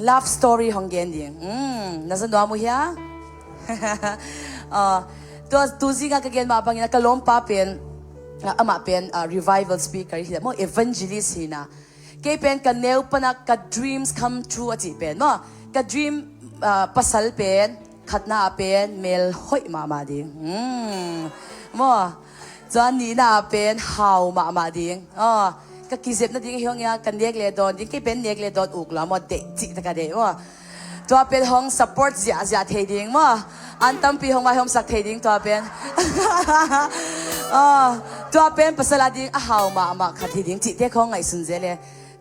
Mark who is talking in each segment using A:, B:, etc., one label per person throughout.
A: love story ของเกนดิงน่าสนุกมั้ยฮะตัวจริงก็เกนมาบางอย่างก็ล้มป้าเป็นอามาเป็นrevival speaker ที่มั่ง evangelist ที่นะเกเป็นกันเนวปนักกับ dreams come true อ่ะจีเป็นมั่งกับ dream ปัสสาวะเป็นขัดหน้าเป็นเมลห้อยมาดิงมั่งจวนนี้น่าเป็นเฮามาดิงก็กิจเสพนั่นดิ้งเฮียงยากันเด็กเลยโดนดิ้งก็เป็นเด็กเลยโดนอุกแล้วมั่งเด็กจิตกันเดียวมั่งตัวเป็นห้อง support จะเทดิ้งมั่งอันตั้มปีห้องไว้ห้องสักเทดิ้งตัวเป็นตัวเป็นภาษาดิ้งเฮามาขัดเทดิ้งจิตเด็กของไงสุนเจเลย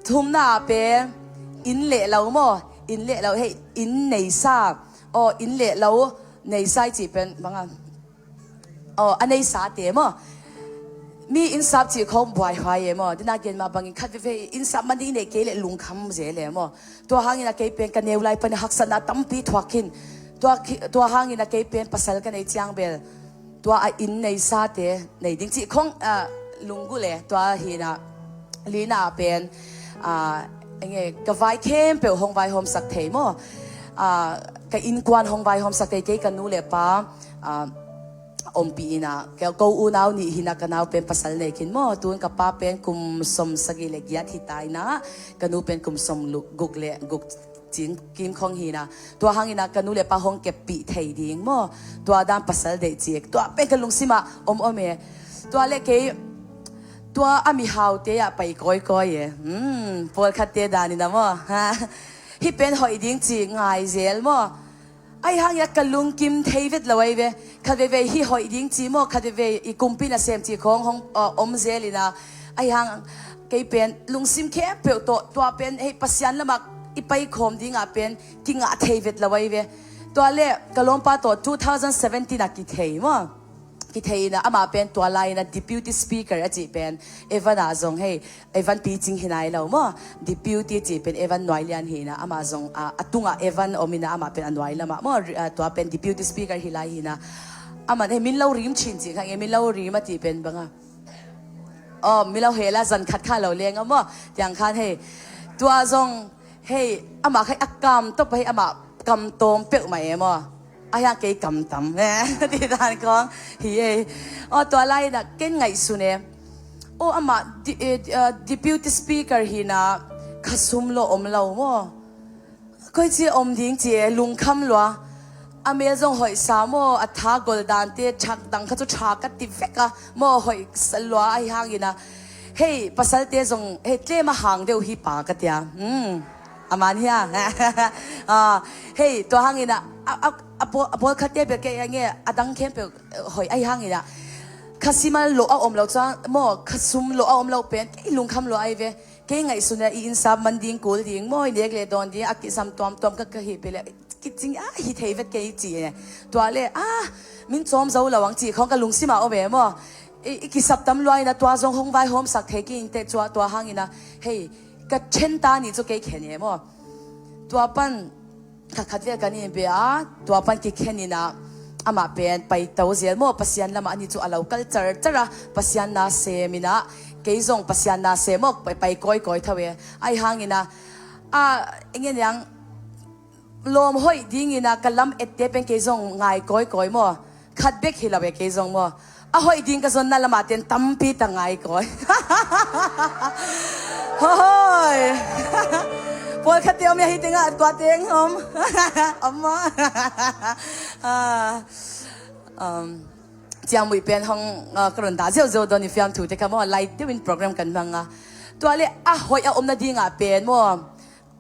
A: ทุ่มหน้าเป็นอินเละเรามั่งอินเละเราให้อินในซาอินเละเราในไซจีเป็นบางอันในซาเตมั่งมีอินซับจีเขาบ่อยหายมั้งที่น่าเกณฑ์มาบางอย่างคัดไปอินซับมันดีเนี่ยเกลี่ยลุงคำเสียเลยมั้งตัวหางอินนักเกย์เป็นกันเนวไลเป็นหักษณะตั้มปีทวักินตัวหางอินนักเกย์เป็นภาษากันในเจียงเบลตัวอินในซาเตในดิ้งจีของลุงกูเลยตัวฮีน่ะลีน่าเป็นยังไงกับไวเข้มเปลวห้องไวโฮมสักเทมั้งกับอินกวนห้องไวโฮมสักเทเกย์กันนู้เลยป้าปีนะแกก็อุณาวนี่หินักกันเอาเป็นภาษาเล็กินมั้งตัวกับป้าเป็นกุมสมสกิเลกยัดที่ตายนะกันนู้เป็นกุมสมลุกกุกเละกุกจินกิมของหินะตัวหางหินักกันนู้เลยป้าห้องเก็บปีไทยดิ้งมั้งตัวด้านภาษาเด็กจีกตัวเป็นกันลุงสิมาเมตัวเล็กตัวอามีฮาวเตียไปก้อยปวดขัดเตดานี่นะมั้งฮิเป็นหอยดิ้งจีง่ายเซลมั้งไอ้หางอยากกลุงกิมเทวิตละไว้เว้คัดเวฮิหอยดิ้งจีโมคัดเวอีกุมปิน่ะเซมจีของห้องเซลินะไอ้หางเกยเป็นลุงซิมแค่เปลตัวเป็นให้ปัสยันละมักอีไปคมดิ้งเป็นกิงอ่ะเทวิตละไว้เว้ตัวเล่กะลงป้าตัว2017นักกิเทยมั้งกิเทยนะอามาเป็นตัวไลน์นะ deputy speaker อาจีเป็นเอวานาซงให้เอวานปีจิงหินายแล้วมั้ง deputy จีเป็นเอวานหน่วยเลียนหินะอามาซงตุงเอวานอมินะอามาเป็นอันหน่วยละมั้งตัวเป็น deputy speaker หิไลหินะอามันเฮมินเล่าริมชินจีค่ะเฮมินเล่าริมมาจีเป็นบ้างมินเล่าเฮล่าจันขัดข้าเราเลี้ยงมั้งอย่างคันให้ตัวซงให้อามาให้อักกามต้องไปให้อามา cầm tôm béo mày mà ai ha cái cầm tầm nè đi đàn con thìตัวไล่น่ะเก่งไงสุเนี่ยอามาdeputy speaker ฮีน่ะขัดซุ่มโลอมเรามั้งก็จะอมดิ้งเจลุงคำลัวอเมซอนหอยสามอัฐากอลดานเตชักดังเขาจะชักกันติเฟกะมั้งหอยสลัวไอ้หางยีน่ะเฮ้ภาษาเตจงเฮ้เจ้มาหางเดียวฮีปากกันเดียอามันเฮียเฮ้ตัวหางยีน่ะพอคัดเตะไปแกยังไงดังเข้มไปหอยไอ้หางยีน่ะข้าสิมาโลเอาอมเราจ้ามั้งข้าซุ่มโลเอาอมเราเป็นไอ้ลุงคำโลไอ้เวแกไงสุดเนี่ยอินซับมันดิ้งกูดิ้งมั้งเด็กเลยโดนดิ้งอักษรตอมก็เฮียไปเลยคิดจริงฮิตเฮฟเกย์จีเนี่ยตัวเล่มินจอมเจ้าระวังจีของกับลุงสิมาเอาแบบมั้งกิสับตำลอยนะตัวจงห้องไว้ห้องสักเทกินแต่ตัวหางอินะเฮ้กับเช่นตานี่จะเกย์แค่เนี่ยมั้งตัวปันขัดเรียกันนี่เบียตัวปันกิแค่นี้นะอามาเป็นไปเต้าเสียมั้งปัสยันละมาอันนี้จะเอาเราคัลเจอร์จ้ะปัสยันนาเซมินะเกย์จงปัสยันนาเซมั้งไปก้อยเท่าไหร่ไอหางอินะเงี้ยยังลมห้อยดิ้งอินะกะลำเอ็ดเดเป็นเกยงง่ายก้อยมั้งขัดเบกฮิลาเบกเกยงมั้งห้อยดิ้งก็ส่วนนั่นละมาเต็นตั้มปีตั้งง่ายก้อยเฮ้ยพอขัดเดียวมีให้ติงอ่ะกว่าเตียงอมมาเจ้ามุ้ยเป็นห้องกระดานดาเจ้าโดนนี่ฟิล์มถูกแต่คำว่าไลท์ที่เป็นโปรแกรมกันบ้างตัวเล่ห้อยมนาดิ้งอ่ะเป็นมั้ง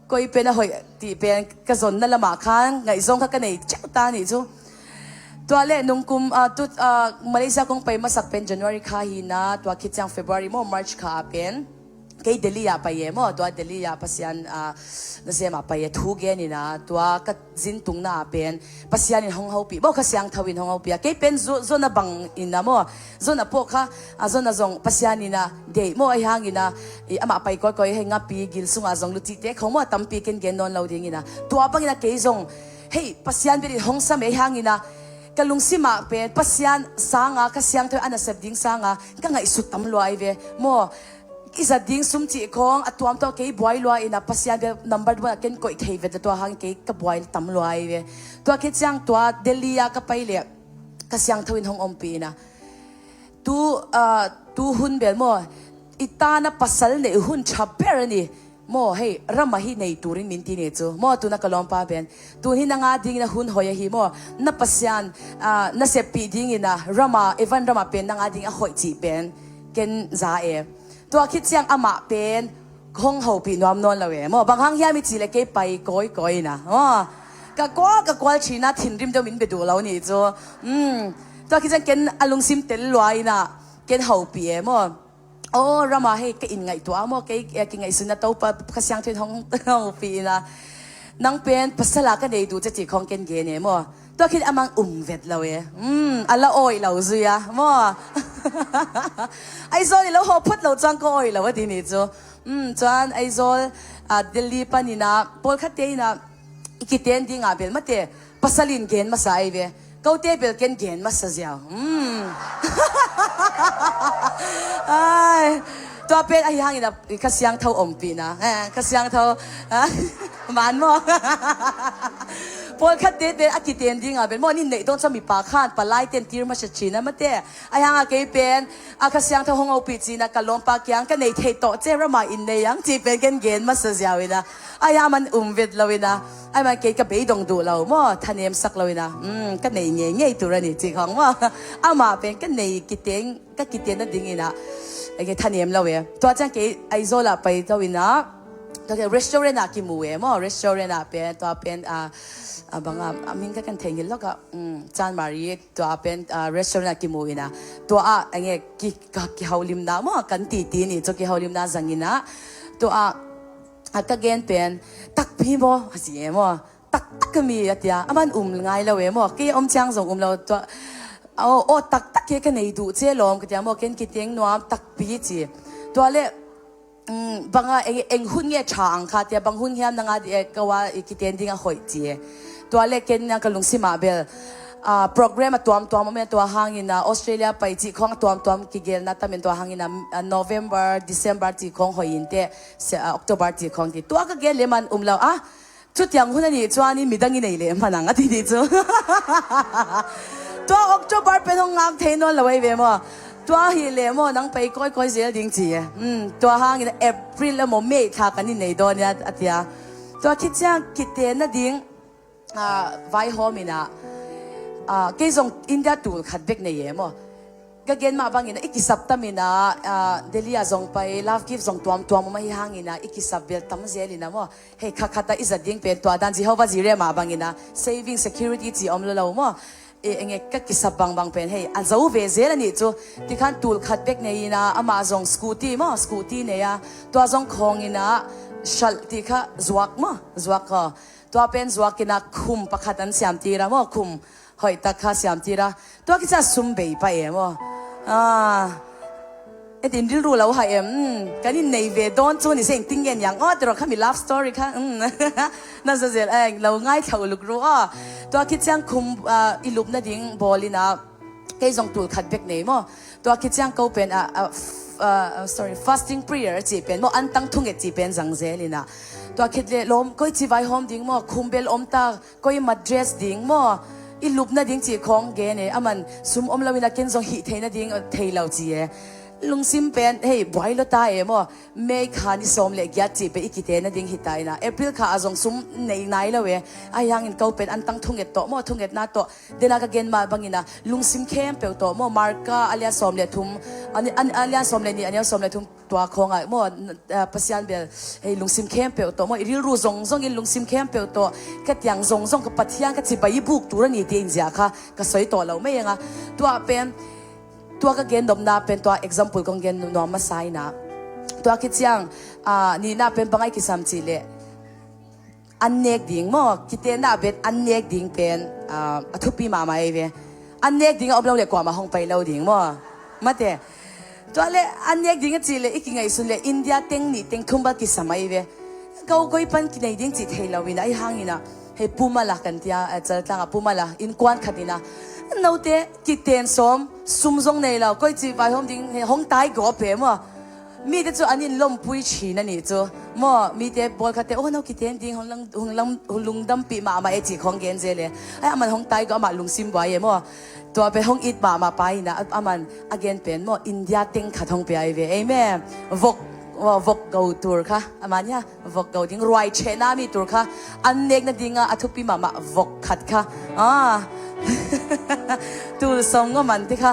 A: ก็อีเป็นอะไรที่เป็นกระสุนนั่นละมาค้างไงส่งเขากันในเจ้าตานี่จูตัวเล่นุ่งกุมตุมาเลเซียคงไปมาสักเป็น January ข้าหินะตัวคิดจัง February มั้ง March ข้าเป็นแค่เดลียาไปเย่มั้งตัวเดลียาพัศยันนั่นเสียมาไปเย่ทุกเย็นนี่นะตัวก็จินตุงน่าเป็นพัศยันในห้องเฮาปีบอกเขาเสียงทวินห้องเฮาปีแค่เป็นโซนบังอินนะมั้งโซนพวกเขาโซนจงพัศยันนี่นะเดี๋ยวมั้งไอ้หางนี่นะอามาไปก้อยให้งับปีกิลซุงจงลุจิเตะเขามั้งตั้มปีกินเกนนอนเราดิ้งนี่นะตัวบังนี่นะแค่จงเฮ้พัศยันเป็นห้องซ้ำไอ้หางนี่นะกลุงสิมาเป็นพัศยันสางก็เสียงเธออันนั้นเสพดิ้งสางก็ไงสุดตั้มลอยเว้มั้ง isa ding sum chi khong atuam to ke boy lwa ina pasian be number 1 ken koi thei ve to hang ke ka boy tam lwa ve to ke chang to delhi ya ka pai le ka siang thoin hong om pi na tu hun bel mo itana pasal ne hun chaper ni mo hey rama hi nei turin min ti ne chu mo tu na kalom pa ben tu hi na nga ding na hun hoya hi mo na pasyan na se pi ding ina rama evan rama pen na nga ding a hoi chi pen ken za e to khit siang ama pen khong ho pi nuam non la we mo bang hang ya mi chi le ke pai koi koi na ka kwal china thin rim do min be du lo ni chu to khit siang ken alung sim tel loi na ken ho pi e mo rama hey ka in ngai to amo ke ki ngai suna to pa ka siang thoi hong pi na nang pen pasala ka nei du cha chi khong ken ge ne mo to khit amang vet lo e ala oi lo zu ya mo ai zol lo ho phut lo chang ko oi lo wa ti ni chu chuan ai zol delhi panina pol khate na ikiten ding a bel mate pasalin gen ma sai ve kau te bel ken gen ma sa jiao ai to pen ai hang ina ka siang thau om pi na ka siang thau man mo pol khate be akiten ding a bel mo ni nei don cha mi pa khan pa lai ten tir ma cha china mate ai hang a ke pen ka siang thau hong o pi chi na ka lom pa kyang ka nei thei to che ra ma in nei yang chi pen ken gen ma sa jiao ina ai ha man vet lo ina ai man ke ka be dong du lo mo thanem sak lo ina ka nei nge tu ra ni chi khong mo ama pen ka nei kiteng ka kiten na ding ina ai ke thanem lo we to chang ke ai zola pai to ina to ke restaurant a ki mu we mo restaurant a pen to pen banga amin ka kan thengil lo ka chan mari to pen restaurant a ki mu ina to ange ki haulim na mo kan ti ni to ki haulim na zangina to ka gen pen tak pi mo hasi mo tak mi atia aman ngai lo we mo ke chang zong lo to tak ke ka nei du che lom ka mo ken ki teng nuam tak pi chi to le banga eng hun nge chang kha tia bang hun hiam na nga ka wa ki ten ding a hoi chi to le ken na ka lung si ma bel program tuam mo to hangina Australia pai chi khong tuam ki gel na tamen to hangina November December chi khong hointe October chi khong ti to ka gel le man umlaw chu tiang hun ani chuani midang nei le manang ati di chu to October pe hong ngam thein on lawai ve mo to hi le mo nang pai koi zel ding chi to hangina April mo May tha kan ni nei don ya atia to khichang kite na ding vai homina cái dòng India tool khát bếc này em mà cái gen mà bang ina ikisap tamina Delhi dòng pai love gift dòng tuam mà hi hang ina ikisap bel tam zel ina mo hey khata is a ding pen to dan ji hawa ji re ma bang ina saving security ji om lo mo enge ka kisap bang pen hey an zo ve zel ani chu ti khan tool khát bếc này ina ama dòng scooty ne ya to dòng khong ina shal ti kha zuak ka to pen zuak ina khum pakhatan siam ti ra mo khum hoi ta kha siam ti ra to ki cha sum bei pa em mo tin dil ru lo ha em kan ni nei ve don chu ni seng ting yen yang tro kha mi love story kha na za zel ang lo ngai thau luk ru to ki chang khum ilup na ding bolina ke jong tul khat bek nei mo to ki chang ko pen fasting prayer chi pen mo an tang thung e chi pen jang zelina to khit le lom koi chi vai hom ding mo khumbel om ta koi madress ding mo ilup na ding chi khong ge ne aman sum om lawina ken zong hi theina ding thei lo chi e lungsim pen hey boy lo ta e mo me khani som le gyat chi pe ikite na ding hitai na April kha azong sum nei nai lo we ayang in kau pen an tang thunget to mo thunget na to dena ka gen ma bangina lungsim khem pe to mo marka alia som le thum alia som le ni alia som le thum to khonga mo pasian bel hey lungsim khem pe to mo iril ru zong in lungsim khem pe to ka tiang zong ka pathiang ka chi bai buk tur ni te in ja kha ka soi to lo me nga to penตัวก็เกณฑ์ดมนาเป็นตัว example ของเกณฑ์นอมาไซนะตัวคิดยังนี่น่าเป็นบางไอ้กิสามจีเล่อันเนกดิ่งมั้งคิดเองน่าเป็นอันเนกดิ่งเป็นทุบปีมาไม่เว้อันเนกดิ่งเอาเราเรียกว่ามาห้องไปเราดิ่งมั้งมาแต่ตัวเล่อันเนกดิ่งจีเล่อีกไงสุดเล่อินเดียเต็งนี่เต็งทุ่มบักกิสามไม่เว้เขาก็อีปันกินไอ้ดิ่งจีเทเราวินะไอ้ห้างนี่นะให้ปูมาละกันที่จะตั้งปูมาละอินกวนขัดนี่นะเราเตะกิเตนสมซุ่มซงในเราก็จีไปห้องดิ้งห้องตายกอบเป๋มั้ง มีแต่จูอันนี้ลมปุยชีนั่นนี่จูมอมีแต่บอลคัดแต่โอ้เราคิดเห็นดีของลุงดำปีมาเอจิของเกนเจเลยไอ้อามันห้องไตก็อามันลุงซิมไว้มอตัวเป็นห้องอิดมาไปนะอามันอเกนเป็นมออินเดียเต็งขัดห้องไปไอเวไอแม่วกเกาตัวค่ะอามันเนี่ยวกเกาดิ้งรวยเชน่ามีตัวค่ะอันเน็กนั่นดิ้งอ่ะทุกปีมาวกขัดค่ะตัวสองก็มันที่ค่ะ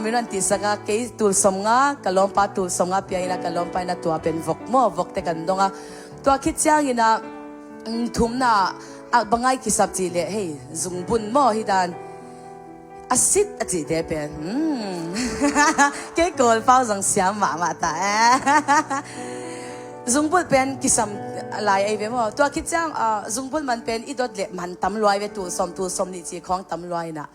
A: มีรันติสกาเกยตัวสมงากะลอมปาตัวสมงาเปียนะกะลอมไปนะตัวเป็นวกมอวกแต่กันดงอ่ะตัวคิดเจ้าอีนะทุ่มน่ะบางไงคิดสับจีเลยเฮ้ยซุงบุญมอฮิดานอาศิษย์จีเดเป็นเกยโกลฟ้าสังเสียมาตาซุงบุญเป็นคิดสัมลายไอเวมอตัวคิดเจ้าซุงบุญมันเป็นอีดอดเละมันตำลอยเวตัวสมนี่จีของตำลอยน่ะ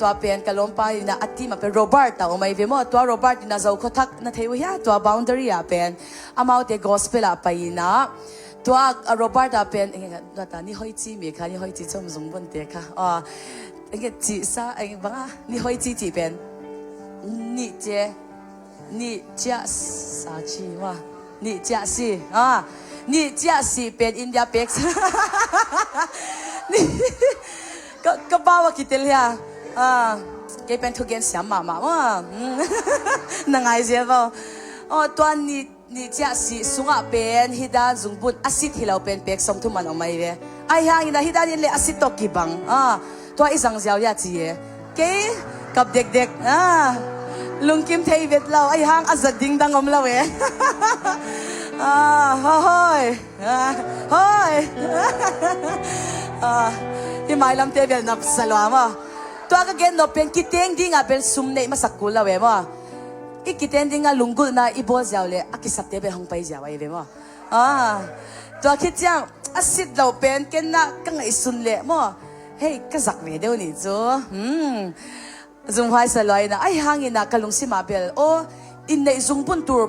A: ตัวเป็นกะลมไปนะอัติมาเป็นโรเบิร์ตแต่อไม่เวมอตัวโรเบิร์ตนะเจ้าเขาทักนะเทวะตัวบาวน์ดารีเป็นมาเอาแต่กอสเปลไปนะตัวโรเบิร์ตเป็นเงี้ยตอนนี้ห้อยจีมีค่ะนี่ห้อยจีชมซุงบุญเด็กค่ะเงี้ยจีซ่าบ้างนี่ห้อยจีเป็นนี่เจ้าสาชีวะนี่เจ้าสินี่เจ้าสิเป็นอินเดียเป็กนี่ก็บ้าว่าคิดเลยแกเป็นทุกอย่างเสียมาว่านั่งไงเสียบ่ตัวนี่เจ้าสิสุงเป็นฮิดาจุงบุญอาศิษย์ที่เราเป็นเป็กสมทุมันออกมาเว้ยไอ้ห่างนะฮิดานี่เลยอาศิษย์ตกกี่บังตัวอีสังเจ้าอยากจีแกกับเด็กๆลุงกิมเทยเวทเราไอ้ห่างอาจจะดิ้งดังอมเราเว้ยเฮ้ยที่หมายลำเตเวลนับสลวามตัวก็เกณฑ์นเป็นกิเตงดิ้งเป็นซุ่มเนมาสักกุลแล้วเว้ยอีกิเตงดิ้งลุงกุลนะอีโบเจ้าเลยอากิสับเตเป็นห้องไปเจ้าไอ้เว้ยตัวคิดจังอาศิษย์เราเป็นเกณฑ์นะกังไอซุนเลยเฮ้ยก็สักเวเดียวนี่จูซุงไฮสลอยนะไอ้ห่างอินะกะลุงสิมาเบลอินในซุงปุ่นตัว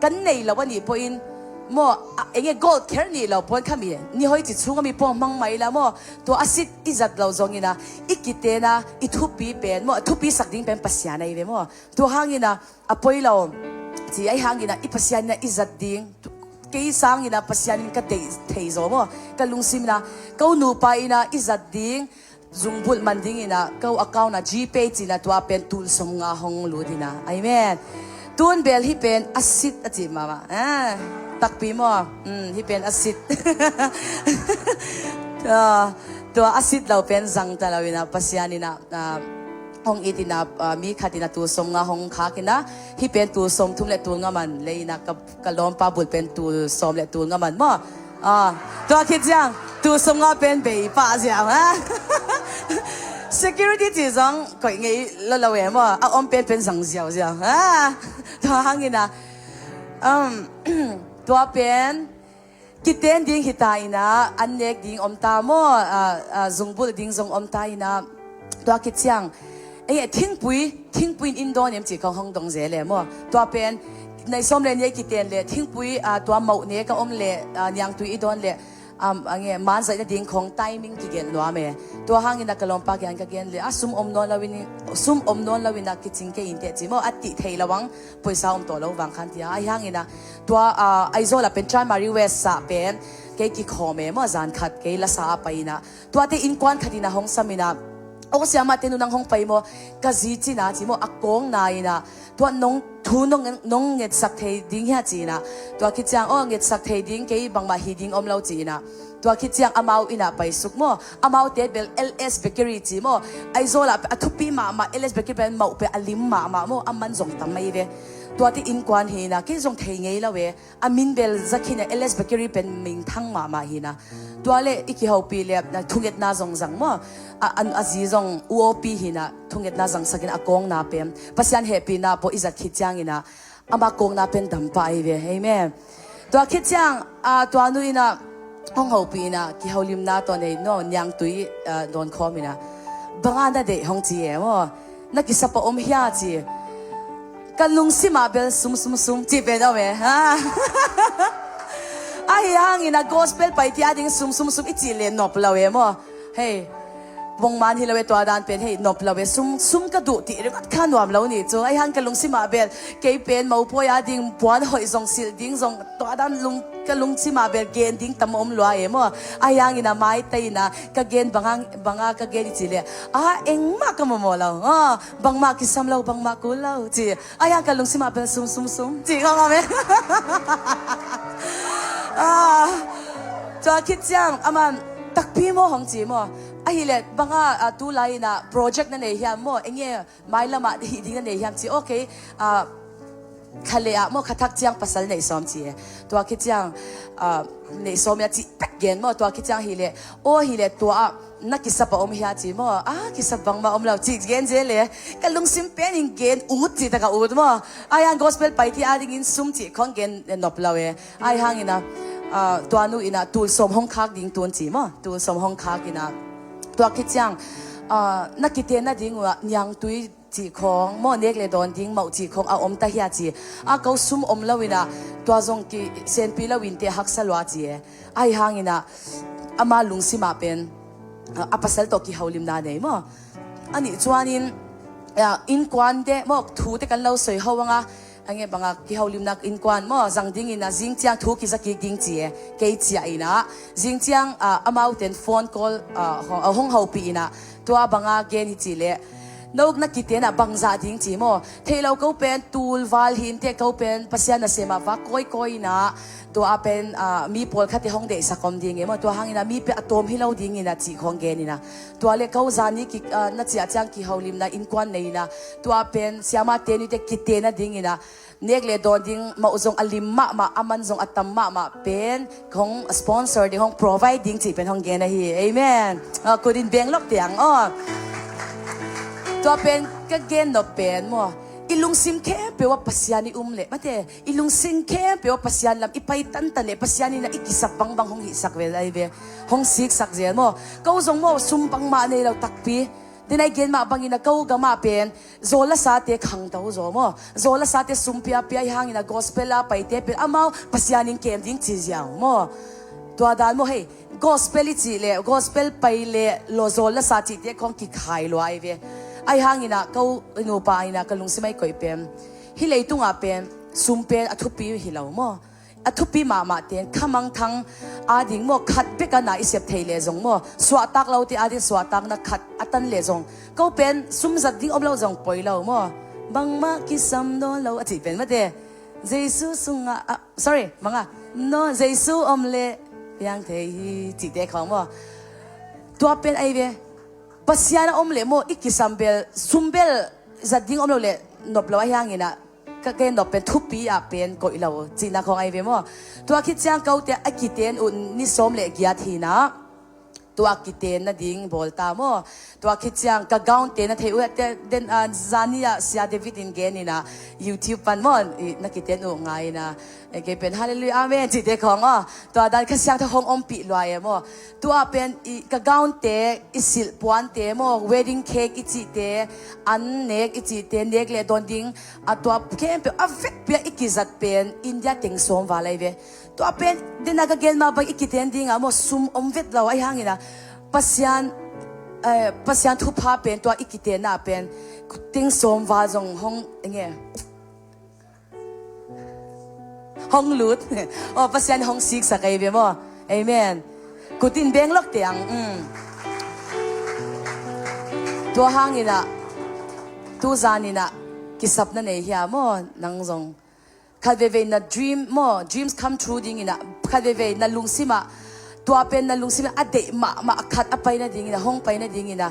A: กันในละวันนี้พออินเองโกลด์แคร์นี่เราพอนขมีนี่ห้อยจิตชุ่งมีพอมังไม่ละตัวอาศิษย์อิจัดเราจงอินะอีกิเตนะอีทุบปีเป็นทุบปีสักดิ้งเป็นปัสยาในเว้ยตัวห่างอินะอภัยเราที่ไอ้ห่างอินะอีปัสยานะอิจัดดิ้งกี่สังอินะปัสยานินก็เทโซกะลุงสิมนะเขาหนูไปนะอิจัดดิ้งซุงบุญมันดิ้งนะเขาอากาศนะ GPay จีนะตัวเป็นตูนสมงาหงลูดีนะไอเมนตูนเบลที่เป็นอาศิษย์จีมาตักปีที่เป็นอาศิษย์ตัวอาศิษย์เราเป็นสังแต่เรานะปัสยานินะห้องอีตินะมีขัดินะตัวสมงาห้องขากินะที่เป็นตัวสมทุ่มและตัวงามันเลยนะกับล้อมปาบุตรเป็นตัวสมและตัวงามันตัวคิดยังตัวสมงาเป็นเบย์ป้าเสียงsecurity จีซังก็ยังไงเราเห็นอมเป็นสังเสียวเสียงตัวห้างกินะตัวเป็นกิเตนดิ้งหิตายนะอันเน็กดิ้งอมตามซุงบุลดิ้งซุงอมตายนะตัวคิดยังทิ้งปุยอินโดเนี่ยจีของห้องดงเจเลยตัวเป็นในสมเลนยี่กิเตนเลยทิ้งปุยตัวเมาเนี่ยก็อมเลยยังตุยอินโดนเลยมันใส่ดิ้งของไทมิ่งกี่เกนนัวเมตัวห้างอินนักลอมปากยันกี่เกนเลยซุ่มอมนอนลาวินักกิจเกอินเตจิโมอัติเทยระวังปุยสาวอมตัวระวังขันที่ห้างอินนะตัวไอโซล่ะเป็นทรายมาริเวสซาเป็นเกย์กี่คอเมจานขัดเกย์ละสาไปนะตัวที่อินควันขัดนะห้องสามินะองเสียมาเต็นุนังห้องไปกะจีจีนะจิอากงนายนะตัวน้องทูน้องเงียสักเทดิ้งเฮียจีนะตัวคิดจังเงียสักเทดิ้งเกย์บางมาฮีดิ้งอมเล่าจีนะตัวคิดจังอามาอินะไปสุกอามาเตเบล LS Bakery จีไอโซล่ะทุกปีมา LS Bakery เป็นมาเป็นอลิมมาอามันส่งทำไมเวตัวที่อินควันฮีนะกี่ส่งเทงไงละเวอามินเบลสักฮีนะ LS Bakery เป็นมิงทั้งมาฮีนะตัวเล่อีกเขาปีเล็บนะทุ่งเอ็ดนาส่งจังอาจีจงUOP ฮีนะทุ่งเอ็ดนาจังสักินอากงนาเป็นปัสยันเฮปีนะพออิจัดคิดจังฮีนะอามากงนาเป็นดัมไปเวเฮ้ยแม่ตัวคิดจังตัวนู้นนะห้องเขาปีนะกี่เขาลิมนาตัวนี้โน่นยังตุยโดนคอมินะบางอันนั่นเด็กห้องจีนักกิสับปอมเฮียจีกันลุงสิมาเบลซุ่มจีเป็นเอาไหมไอ้ยังอินะ gospel ไปที่อาดิ้งซุ่มอีจีเลนนบเราเฮ้ยเฮ้ย วงมันฮิลาเวตัวดานเป็นให้นบลาเวซุ่มกระดูตีเรื่องข้านวมเรานี่จ้ไอ้ฮันกะลุงสิมาเบลเกยเป็นมาอุปยาดิ่งปวนหอยซองสิลดิ่งซองตัวดานลุงกะลุงสิมาเบลเกนดิ่งตำอมลัวเอมไอ้ยังอินะไม่ตีนะกะเกนบางกะเกนจิเลเอ็งมากกะมอเราบางมากกิสามเราบางมากกูเราจีไอ้ยังกะลุงสิมาเบลซุ่มจีเขาไงจะคิดจังมันตักพี่โมของจีโมไอ้เล็ดบางตัวไลน์นะโปรเจกต์นั่นเองโมเอ็งไม่ละมาดีนั่นเองจีโอเคขันเลยโมขัดทักจังภาษาในสมจีตัวคิดจังในสมยาจีตักเกนโมตัวคิดจังฮิเล่ฮิเล่ตัวนักกิสบอมเฮียจีโมกิสบบังมาเราจีเกนเจเล่กันลุงซิมเป็นอินเกนอูดจีตะกอูดโมไอ้ยังกอสเปลไปที่อาดิงินซุ่มจีของเกนนบเราไอ้ยังอินะตัวนู้อินะตูสมห้องคักดิ่งตัวจีโมตูสมห้องคักอินะตัวคิดจังนักกิเตนนักดิ่งว่ายังตุยจีของโมเนกเลยโดนดิ่งเมาจีของอมตะเฮียจีเขาซุ่มเราอินะตัวจงกีเซนปีเราวินเตหักสลวจีไอ้ยังอินะมาลุงซิมาเป็นภาษาตอกีเขาลิมนาเนี่ยมั้งอันนี้จวนอินควันเดะมั้งทูเตกันเราสวยเขาว่าไงอันนี้บางกีเขาลิมนักอินควันมั้งจังดิ่งอินะจิงเจียงทูกิสักกิ่งจีเกยจีอินะจิงเจียงมาเอาเต็นโฟนคอลห้องเขาปีนะตัวบางเกณฑ์จีเล่นกนักกิเตนะบางจ่าดิ่งจีมั้งเทเราเขาเป็นตูลวาลหินเตเขาเป็นภาษาเนเซมาว่าก้อยนะตัวเป็นมีปอลคัดที่ห้องเด็กสักคนดิ่งเงี้ยตัวห้างอินะมีเป็นอะตอมที่เราดิ่งอินะจีของเกนี่นะตัวเล็กเขาจานี่กินักจีอาจารย์กิเขาลิมนะอินควันนี่นะตัวเป็นเสียมาเตนิเตกิเตนะดิ่งอินะเนกเลดอนดิ่งมาอุจงอลิมมาอามันจงอัตมมาเป็นของสปอนเซอร์ดิ่งของ provide ดิ่งจีเป็นห้องเกนะฮีเอเมนกูดินเบงล็อกเตียงตัวเป็นก็เกนนบเป็นมั้งอิลุงซิมแค่เปว่าปัสยานิเละมาเถอะอิลุงซิมแค่เปว่าปัสยานลำอีไปตันเนปัสยานินะอีกิสักบังห้องหิสักเวลาไอเวห้องสิกสักเจียมั้งเขาจงมั้งซุ่มบังมาเนี่ยเราตักปีเดี๋ยวในเกณฑ์มาบังอินะเขาก็มาเป็นโซลาซาเตะขังตัวโซมั้งโซลาซาเตะซุ่มเปียห่างอินะกอสเปล่าไปเตะเป็นอามาปัสยานิเกมดิ้งจีเจียงมั้งตัวดานมั้งเฮ้กอสเปลิจีเล่กอสเปลไปเล่โลโซลาซาจีเตะของกิขายลัวไอเวไอ้ห่างอินะเขาอินูปาอินะกันลุงสิไม่ก่อยเป็นฮิเลยตุงอาเป็นซุ่มเป็นอัทุปีฮิเลาโมอัทุปีมาเตียนขมังทังอาดิ่งโมขัดเบกันน่ะอิเสพเทเลจงโมสวาตักเราที่อาดิ่งสวาตักน่ะขัดอัตันเลจงเขาเป็นซุ่มจัดดิ่งอมเราจงปล่อยเราโมบังมากิสัมโดนเราจีเป็นมาเดเจสุสุงsorry บังโนเจสุอมเลยังเทจีเด็กของโมตัวเป็นไอเวปัสยานะอมเล่โมอีกิสัมเบลซุมเบลจัดดิ่งอมเราเล่นบเราไอ้ยังไงนะก็เกณฑ์นบเป็นทุบปีเป็นก้อยเราจีน่าของไอเวโมตัวคิดจังเขาเตะไอกิเตนอุ่นนิสมเล่กียทีนะตัวกิเตนนะดิ่งบอลตาโมตัวคิดจังก็กาวน์เตนนะเทวะเดนจานี่เสียเดวิดอินเกนี่นะ YouTube ปันโมนักกิเตนอุ่นไงนะเกเป็นฮาเลลูยาเมนจีเด็กของตัวดันขยันที่ห้องอมปีลอยโมตัวเป็นก็กาวน์เตอิสิลปวนเตโม wedding cake อิจิเตอันเนกอิจิเตเนกเลดอนดิ่งตัวเข็มเป็นอเวกเปียอิกิจัดเป็นอินเดียติงสมวาเลยเวตัวเป็นเดนักเกณฑ์มาไปอิกิเตนดิ่งโมซุมอมเวทเราไอ้ห่างนะปัสยานทุพาเป็นตัวอิกิเตน่าเป็นติงสมวาจงห้องเงี้ยห้องลุดปัสยานห้องซิกสักไอเบียมั้งเอเมนกูตินเบงล็อกเตียงตัวห้างนี่นะตัวจานี่นะกิสับนั่นเองเฮียมั้งนังจงคัดเวน่ะ dreams come true ดิ่งนี่นะคัดเวน่ะลุงซิมาตัวเป็นน่ะลุงซิมาอเดมาคัดอไปน่ะดิ่งนี่นะห้องไปน่ะดิ่งนี่นะ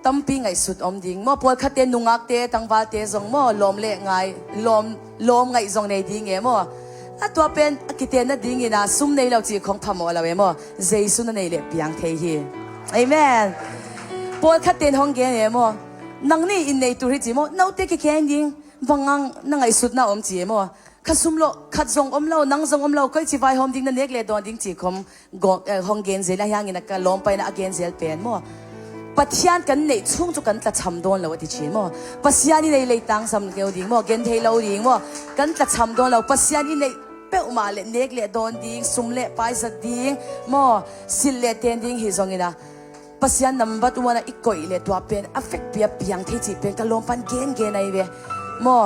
A: ตั้มปีไงสุดอมดิ่งมั้งพอคัดเตนุงักเตตังวาเตจงมั้งลมเละไงลมไงจงในดิ่งเงี้ยมั้งตัวเป็นกิเตนน่ะดิ่งนะซุ่มในเราจีของพม่าเราเองมั้งเจสุนในเล็บยังเทียเอเมนพอคัดเตนห้องเงี้ยมั้งนังนี่อินในตัวที่จีมั้งน้าเตะแค่ดิ่งบังงังนังไงสุดน่ะอมจีมั้งขัดซุ่มโลขัดจงอมเรานังจงอมเราก็จีไฟหอมดิ่งนั่นเล็กเลยโดนดิ่งจีของห้องเงี้ยเจแล้วยังนะก็ล้มไปนะเงี้ยเจเป็นมั้งปัจจัยกันในช่วงจุกันตัดชำโดนเราที่ชีมั้งปัจจัยในเลยตั้งสำเกลดิ่งมั้งเงี้ยเทเราดิ่งมั้งกันตัดชำโดนเราปัจจัยในเป้ามาเล็กเล็กโดนดิ่งซุ่มเล็กไปสัดดิ่งมั้งสิเล็กเตียนดิ่งฮิซงอินะป pasian number 1 na ikoi le tua pen affect pia piang the chi pen ka lom pan gen ai ve mo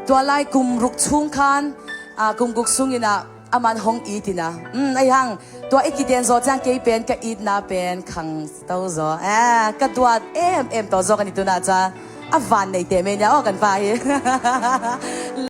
A: tua lai kum ruk chung khan kum guk sung ina aman hong itina ai hang tua ikiten zo chang ke pen ka it na pen khang tau zo ka tua em to zo kan ituna cha avan nei te me nya o kan fa hi